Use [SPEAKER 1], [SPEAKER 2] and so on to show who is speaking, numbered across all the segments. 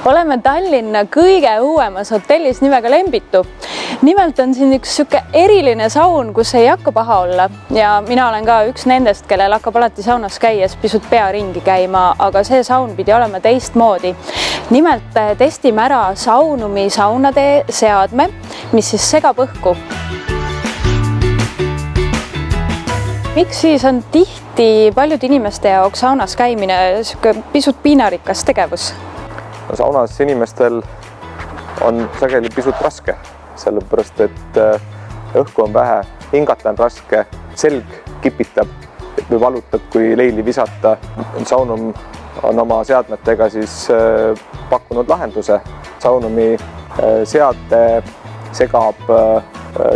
[SPEAKER 1] Oleme Tallinna kõige uuemas hotellis nimega Lembitu. Nimelt on siin üks siuke eriline saun, kus ei hakka paha olla ja mina olen ka üks nendest, kellel hakkab alati saunas käies pisut pea ringi käima, aga see saun pidi olema teistmoodi. Nimelt testime ära Saunumi saunade seadme, mis siis segab õhku. Miks siis on tihti paljude inimeste jaoks saunas käimine pisut piinarikas tegevus?
[SPEAKER 2] Saunas inimestel on sageli pisut raske, sellepärast et õhku on vähe, hingata on raske, selg kipitab või valutab, kui leili visata. Saunum on oma seadmetega siis pakkunud lahenduse. Saunumi seade segab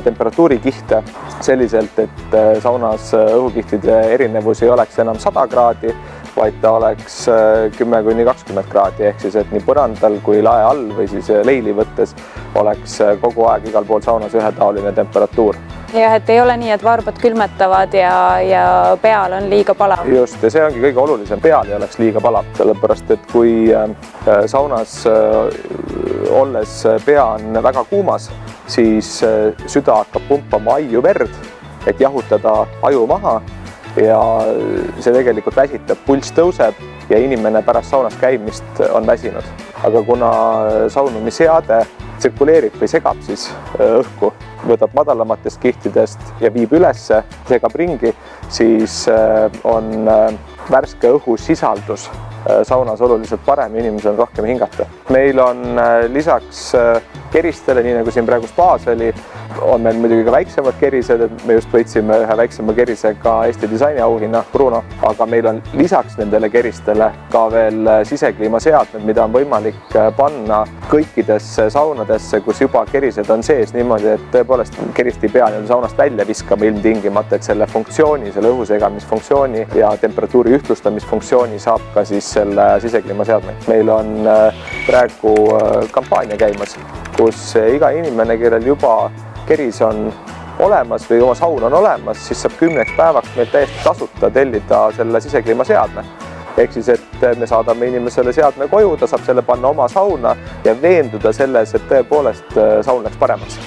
[SPEAKER 2] temperatuurikihte selliselt, et saunas õhukihtide erinevus ei oleks enam 100 kraadi, vaid ta oleks 10–20 kraadi, ehk siis, et nii põrandal kui lae all või siis leili võttes oleks kogu aeg igal pool saunas ühetaoline temperatuur.
[SPEAKER 1] Ja et ei ole nii, et varbad külmetavad ja peal on liiga palav.
[SPEAKER 2] Just, ja see ongi kõige olulisem, peal ei oleks liiga palav, sellepärast et kui saunas olles pea on väga kuumas, siis süda hakkab pumpama aiu verd, et jahutada aju maha ja see tegelikult väsitab, pulss tõuseb ja inimene pärast saunas käimist on väsinud. Aga kuna Saunumi seade tsirkuleerib või segab siis õhku, võtab madalamatest kihtidest ja viib ülesse, segab ringi, siis on värske õhu sisaldus saunas oluliselt parem ja inimesel on rohkem hingata. Meil on lisaks keristele, nii nagu siin praegu spaas oli, on meil muidugi ka väiksemad kerised, et me just võitsime ühe väiksema kerisega Eesti disaini auhinna Bruno, aga meil on lisaks nendele keristele ka veel sisekliimaseadmed, mida on võimalik panna kõikidesse saunadesse, kus juba kerised on sees niimoodi, et tõepoolest kerist ei pea saunast välja viskama ilmtingimata, et selle funktsiooni, selle õhusegamisfunktsiooni ja temperatuuri ühtlustamisfunktsiooni saab ka siis selle sisekliimaseadme. Meil on praegu kampaania käimas, kus iga inimene, kellel juba keris on olemas või oma saun on olemas, siis saab 10 päevaks meil täiesti tasuta tellida selle sisekliimaseadme. Ehk siis, et me saadame inimesele seadme koju, ta saab selle panna oma sauna ja veenduda selles, et tõepoolest saun läks paremaks.